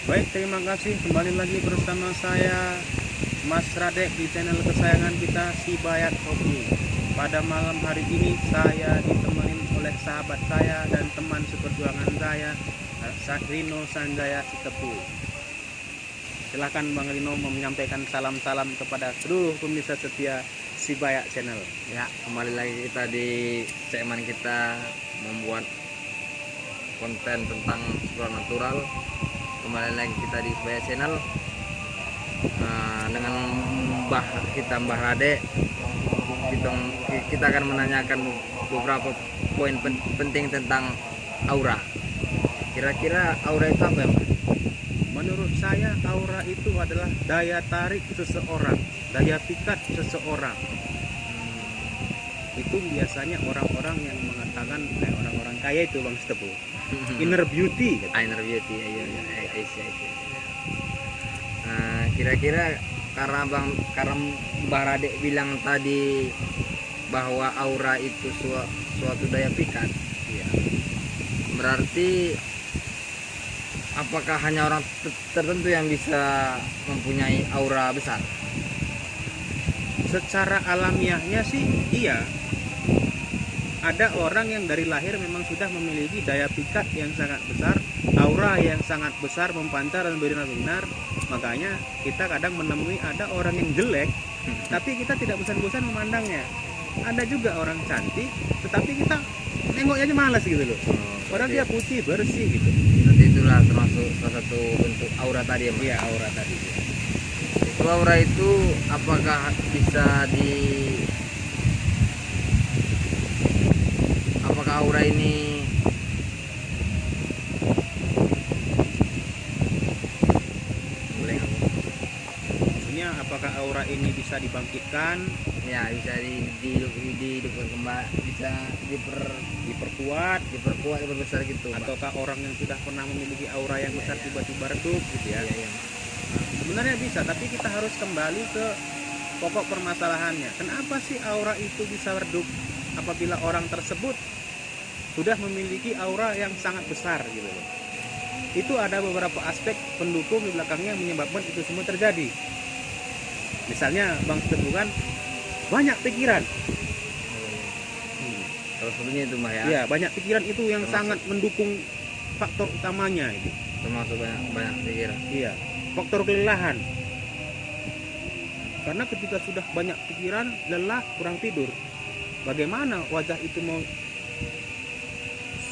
Baik, terima kasih. Kembali lagi bersama saya Mas Radek di channel kesayangan kita Si Bayat Hobi. Pada malam hari ini saya ditemenin oleh sahabat saya dan teman seperjuangan saya, Rino Sanjaya Sitepu. Silahkan Bang Rino menyampaikan salam-salam kepada seluruh pemirsa setia Si Bayat Channel. Ya, kembali lagi kita di segmen kita membuat konten tentang supranatural. Kembali lagi kita di Subaya Channel dengan Mbah Rade. Kita akan menanyakan beberapa poin penting tentang aura. Kira-kira aura itu apa ya, Mbak? Menurut saya aura itu adalah daya tarik seseorang, daya pikat seseorang. Itu biasanya orang-orang yang mengatakan orang-orang kaya itu Bang Stepu, inner beauty gitu. Inner beauty, iya. Kira-kira karena Mbah Rade bilang tadi bahwa aura itu suatu daya pikat, Iya. berarti apakah hanya orang tertentu yang bisa mempunyai aura besar? Secara alamiahnya sih iya. Ada orang yang dari lahir memang sudah memiliki daya pikat yang sangat besar, aura yang sangat besar, memancar dan berbinar-binar. Makanya kita kadang menemui ada orang yang jelek, tapi kita tidak bosan-bosan memandangnya. Ada juga orang cantik, tetapi kita nengoknya aja malas gitu loh. Padahal dia putih, bersih gitu. Berarti itulah termasuk salah satu bentuk aura tadi ya, Mbak? Iya, aura tadi. Kalau aura itu apakah bisa apakah aura ini boleh nggak, Bu? Maksudnya apakah aura ini bisa dibangkitkan, Ya, bisa dihidupkan kembali, bisa diperkuat, diperbesar gitu, Mbak. ataukah orang yang sudah pernah memiliki aura yang besar tiba-tiba redup gitu ya? Iya, Mbak. Sebenarnya bisa, tapi kita harus kembali ke pokok permasalahannya. Kenapa sih aura itu bisa redup apabila orang tersebut sudah memiliki aura yang sangat besar gitu loh. Itu ada beberapa aspek pendukung di belakangnya yang menyebabkan itu semua terjadi. Misalnya Bang Teguh kan banyak pikiran. Kalau sebelumnya itu, Mbak, ya. Ya, banyak pikiran itu yang Termasuk. sangat mendukung faktor utamanya itu. Termasuk banyak pikiran. Iya, faktor kelelahan. Karena ketika sudah banyak pikiran, lelah, kurang tidur, bagaimana wajah itu mau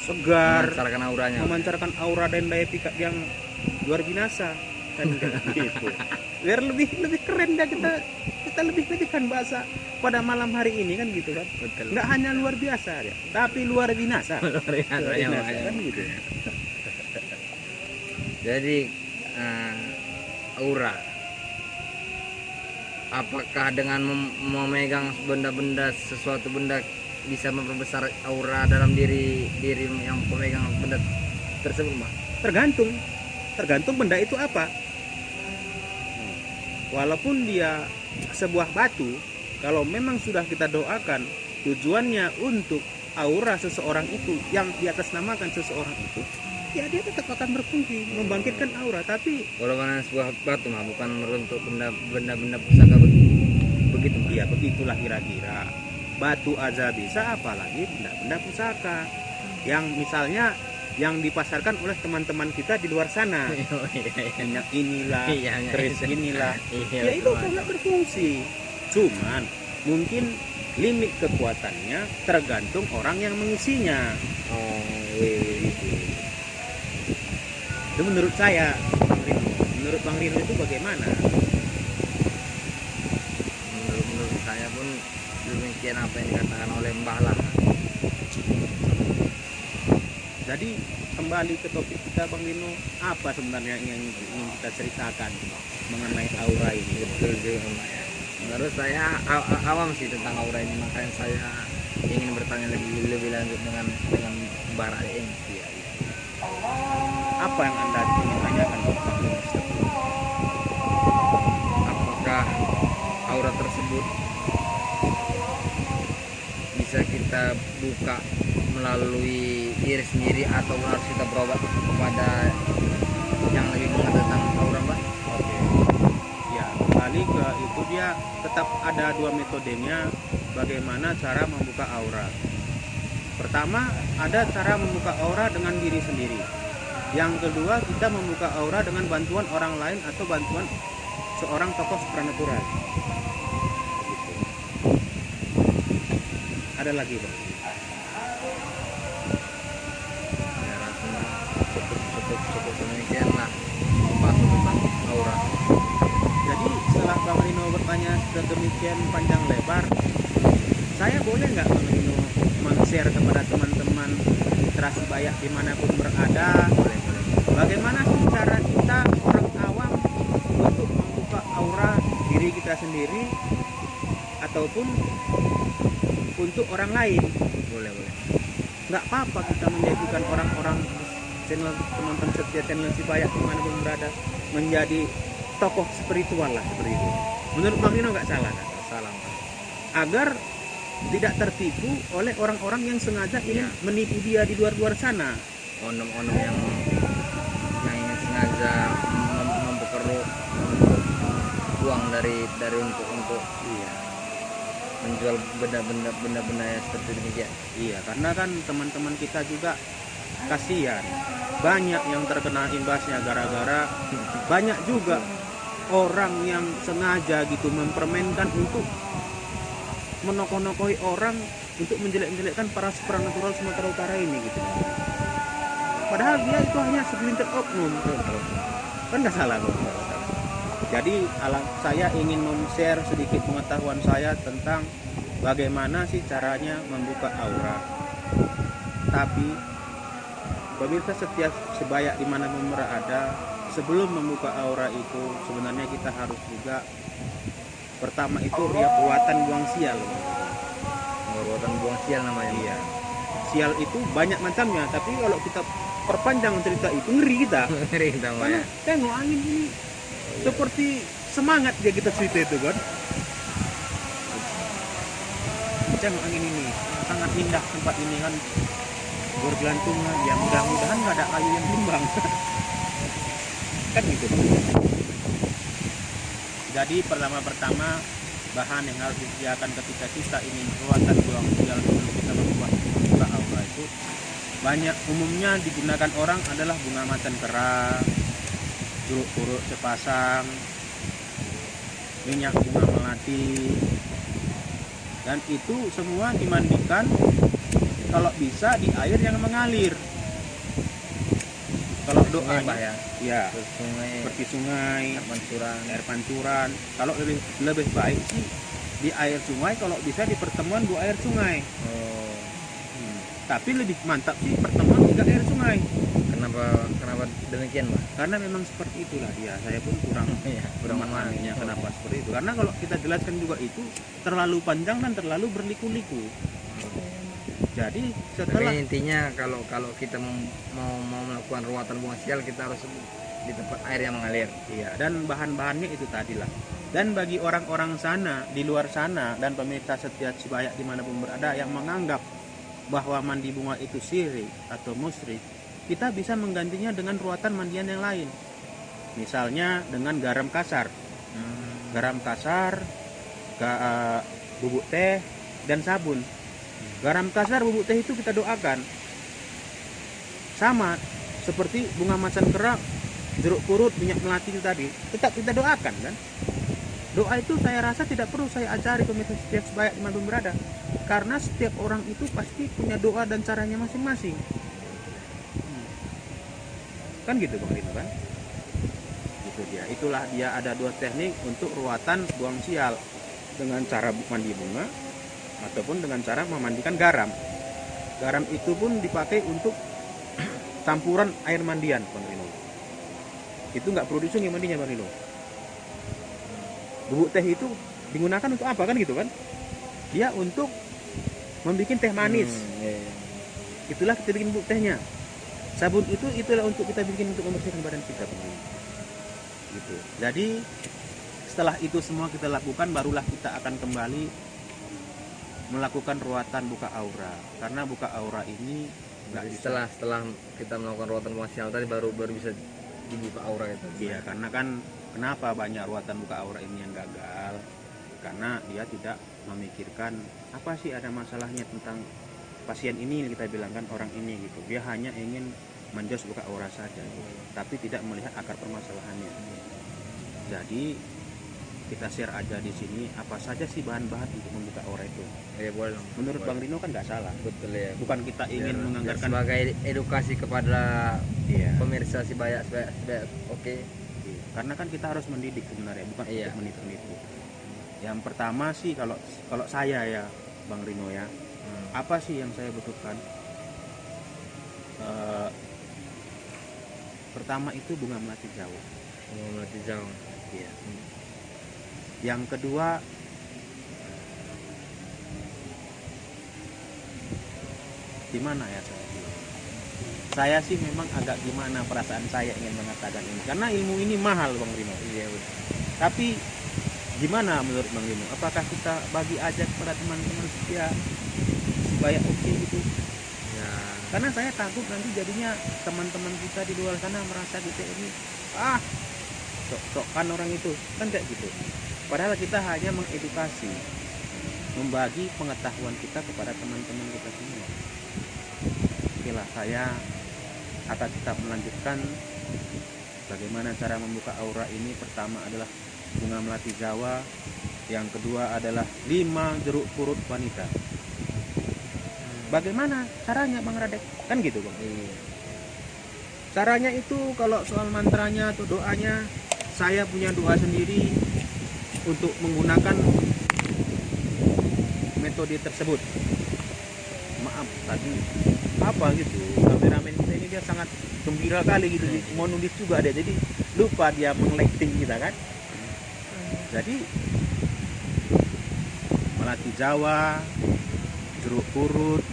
segar, Memancarkan auranya. memancarkan aura dan daya pikat yang luar biasa kan gitu. Biar lebih keren dah kita lebihkan bahasa pada malam hari ini kan gitu kan. Betul. Nggak hanya luar biasa ya, tapi luar binasa. Luar biasa, Luar ya, binasa, Mbak, ya. kan gitu. Jadi aura, apakah dengan memegang benda-benda, sesuatu benda bisa memperbesar aura dalam diri yang pemegang benda tersebut, Mbak? Tergantung benda itu apa. Walaupun dia sebuah batu, kalau memang sudah kita doakan tujuannya untuk aura seseorang itu yang diatasnamakan seseorang itu, ya dia tetap akan berfungsi membangkitkan aura. Tapi Walaupun sebuah batu, Mbak, bukan meruntuk benda-benda pusaka begitu, Mbak? ya begitulah kira-kira. Batu aja bisa, apalagi benda-benda pusaka yang misalnya yang dipasarkan oleh teman-teman kita di luar sana. Minyak inilah, Iya, keris itu. inilah. Iya, Ya itu betul, Mbak. sangat berfungsi. Cuman mungkin limit kekuatannya tergantung orang yang mengisinya. Gitu. Itu menurut saya, Bang Rino. Menurut Bang Rino itu bagaimana? Menurut saya pun demikian apa yang dikatakan oleh Mbah lah. Jadi kembali ke topik kita Bang Rino, apa sebenarnya yang ingin kita ceritakan mengenai aura ini? Betul juga, Mbak, ya. Menurut saya awam sih tentang aura ini, makanya saya ingin bertanya lebih lanjut dengan Mbah Rade ini. Iya. Apa yang Anda ingin tanyakan Bang Rino? Apakah aura tersebut bisa kita buka melalui diri sendiri atau harus kita berobat kepada yang lebih mengerti tetap ada dua metodenya bagaimana cara membuka aura. Pertama, ada cara membuka aura dengan diri sendiri. Yang kedua, kita membuka aura dengan bantuan orang lain atau bantuan seorang tokoh supranatural. Begitu. Ada lagi, Bang? Ya, rasanya cukup demikian lah membahas tentang aura. Jadi setelah Bang Rino bertanya sedemikian panjang lebar, saya boleh nggak Bang Rino men-share kepada teman-teman Mitra Sibayak dimanapun berada, Boleh. bagaimana sih cara kita orang awam untuk membuka aura diri kita sendiri ataupun untuk orang lain? Boleh. Nggak apa-apa kita menjadikan orang-orang channel penonton setia channel Sibayak dimanapun berada menjadi tokoh spiritual lah seperti itu. Menurut Bang Rino nggak salah kan? Salam. Agar tidak tertipu oleh orang-orang yang sengaja ingin Iya. menipu dia di luar sana. Onom-onom yang ingin sengaja memperkeruh uang dari untuk Iya. menjual benda-benda yang seperti demikian. Iya, karena kan teman-teman kita juga kasihan. Banyak yang terkena imbasnya gara-gara banyak juga orang yang sengaja gitu mempermainkan untuk menokoh-nokohi orang untuk menjelek-jelekkan para supranatural Sumatera Utara ini gitu. Padahal dia itu hanya segelintir oknum, kan nggak salah loh. Jadi saya ingin share sedikit pengetahuan saya tentang bagaimana sih caranya membuka aura. Tapi pemirsa setia Sibayak dimanapun berada, sebelum membuka aura itu sebenarnya kita harus juga pertama itu ruatan buang sial. Ruatan buang sial namanya. Iya. Sial itu banyak macamnya, tapi kalau kita perpanjang cerita itu ngeri kita. Ngeri namanya. Karena tengok angin ini seperti semangat dia kita cerita itu kan. Tengok angin ini sangat indah tempat ini kan, bergelantungan. Ya mudah-mudahan nggak ada kayu yang tumbang. Kan gitu. Jadi pertama-pertama bahan yang harus disediakan ketika kita ingin ruatan buang sial sebelum kita membuka aura itu banyak umumnya digunakan orang adalah bunga macan kera, jeruk purut sepasang, minyak bunga melati, dan itu semua dimandikan kalau bisa di air yang mengalir. Kalau Sungai, Pak, doanya ya. ya Terus sungai, seperti sungai, air pancuran. air pancuran. Kalau lebih baik sih di air sungai, kalau bisa di pertemuan dua air sungai. Oh, Tapi lebih mantap sih pertemuan tiga air sungai. kenapa demikian, Pak? Karena memang seperti itulah dia. Saya pun kurang Iya, kurang memahaminya memahami. kenapa seperti itu. Karena kalau kita jelaskan juga itu terlalu panjang dan terlalu berliku-liku. Jadi Tapi setelah intinya kalau kita mau melakukan ruatan buang sial, kita harus di tempat air yang mengalir. iya, dan bahan-bahannya itu tadi lah. Dan bagi orang-orang sana di luar sana dan pemirsa setia Sibayak dimanapun berada yang menganggap bahwa mandi bunga itu syirik atau musyrik, kita bisa menggantinya dengan ruatan mandian yang lain. Misalnya dengan garam kasar, bubuk teh dan sabun. Garam kasar, bubuk teh itu kita doakan. Sama seperti bunga macan kera, jeruk purut, minyak melati itu tadi, tetap kita doakan kan. Doa itu saya rasa tidak perlu saya ajari pemirsa setiap Sibayak dimanapun berada, karena setiap orang itu pasti punya doa dan caranya masing-masing. Kan gitu Bang Rino kan? Itu dia. Itulah dia ada dua teknik untuk ruatan buang sial, dengan cara mandi bunga ataupun dengan cara memandikan garam. Garam itu pun dipakai untuk campuran air mandian Bang Rino. Itu nggak perlu di sungai mandinya Bang Rino. Bubuk teh itu digunakan untuk apa kan gitu kan? Dia untuk membuat teh manis. Iya. Itulah kita bikin bubuk tehnya. Sabun itu itulah untuk kita bikin untuk membersihkan badan kita Bang Rino. Gitu. Jadi setelah itu semua kita lakukan, barulah kita akan kembali melakukan ruatan buka aura. Karena buka aura ini nggak bisa. Setelah kita melakukan ruatan buang sial tadi baru bisa dibuka aura itu. Iya, karena kan kenapa banyak ruatan buka aura ini yang gagal? karena dia tidak memikirkan apa sih ada masalahnya tentang pasien ini, kita bilang kan orang ini gitu. Dia hanya ingin menjos buka aura saja gitu, tapi tidak melihat akar permasalahannya. Jadi kita share aja di sini apa saja sih bahan-bahan untuk membuka aura itu. Ya boleh. Menurut Boleh. Bang Rino kan nggak salah. Betul ya. Bukan kita ingin Biar menganggarkan. sebagai edukasi kepada Iya. pemirsa si banyak oke. Karena kan kita harus mendidik sebenarnya, bukan Iya. untuk menipu-nipu. Yang pertama sih kalau saya ya Bang Rino ya, apa sih yang saya butuhkan? Pertama itu bunga melati Jawa. Mau melatih jauh. Iya. Yang kedua gimana ya saya bilang? Saya sih memang agak gimana perasaan saya ingin mengatakan ini, karena ilmu ini mahal Bang Rino. Iya betul. Tapi gimana menurut Bang Rino? Apakah kita bagi aja kepada teman-teman supaya oke gitu? Ya. Karena saya takut nanti jadinya teman-teman kita di luar sana merasa kita ini sok-sokan orang itu, kan kayak gitu. Padahal kita hanya mengedukasi, membagi pengetahuan kita kepada teman-teman kita semua. Oke lah, saya akan tetap melanjutkan bagaimana cara membuka aura ini. Pertama adalah bunga melati Jawa, yang kedua adalah 5 jeruk purut wanita. Bagaimana caranya Bang Radek? Kan gitu Bang. Iya. Caranya itu kalau soal mantranya atau doanya, saya punya doa sendiri untuk menggunakan metode tersebut. Maaf tadi apa gitu, kameramen kita ini dia sangat gembira kali gitu, mau nulis juga ada, jadi lupa dia meng-lighting kita kan. Jadi melati Jawa, jeruk purut,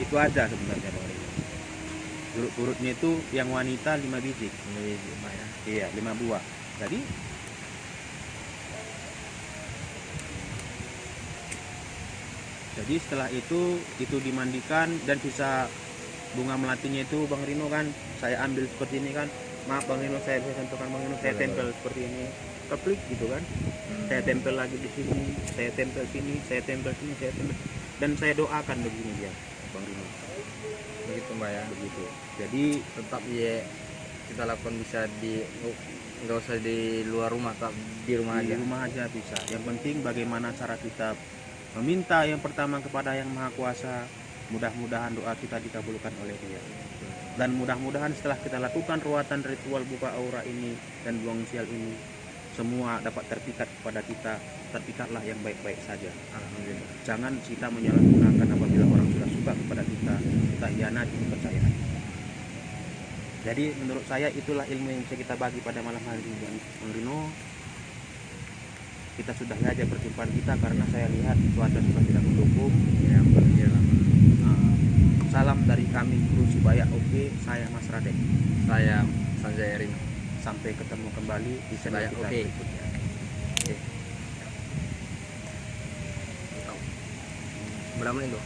itu aja sebenarnya Bang Rino. Jeruk purutnya itu yang wanita 5 biji. Iya, 5 buah. Jadi setelah itu dimandikan dan sisa bunga melatinya itu Bang Rino kan saya ambil seperti ini kan. Maaf Bang Rino, saya bisa contohkan Bang Rino, saya tempel seperti ini. Keplik gitu kan. Saya tempel lagi di sini, saya tempel sini, saya tempel sini, saya tempel, dan saya doakan begini dia Bang Rino. Begitu Mbak ya. Begitu. Jadi Tetap ya kita lakukan bisa di nggak usah di luar rumah, tetap di rumah di aja. rumah aja bisa. Yang penting bagaimana cara kita meminta yang pertama kepada Yang Maha Kuasa, mudah-mudahan doa kita dikabulkan oleh Dia. Dan mudah-mudahan setelah kita lakukan ruatan ritual buka aura ini dan buang sial ini, semua dapat terpikat kepada kita. Terpikatlah yang baik-baik saja. Alhamdulillah. Jangan kita menyalahgunakan apabila orang sudah suka kepada kita hianati kepercayaan. Jadi menurut saya itulah ilmu yang bisa kita bagi pada malam hari ini Bang Rino. Kita sudah aja perjumpaan kita karena saya lihat cuaca sudah tidak mendukung. Ya betul. Salam dari kami Kru Sibaya Oke, saya Mas Radek. Saya Sanjay Rino. Sampai ketemu kembali di channel Sibaya kita Oke. berikutnya. Berapa menit tuh?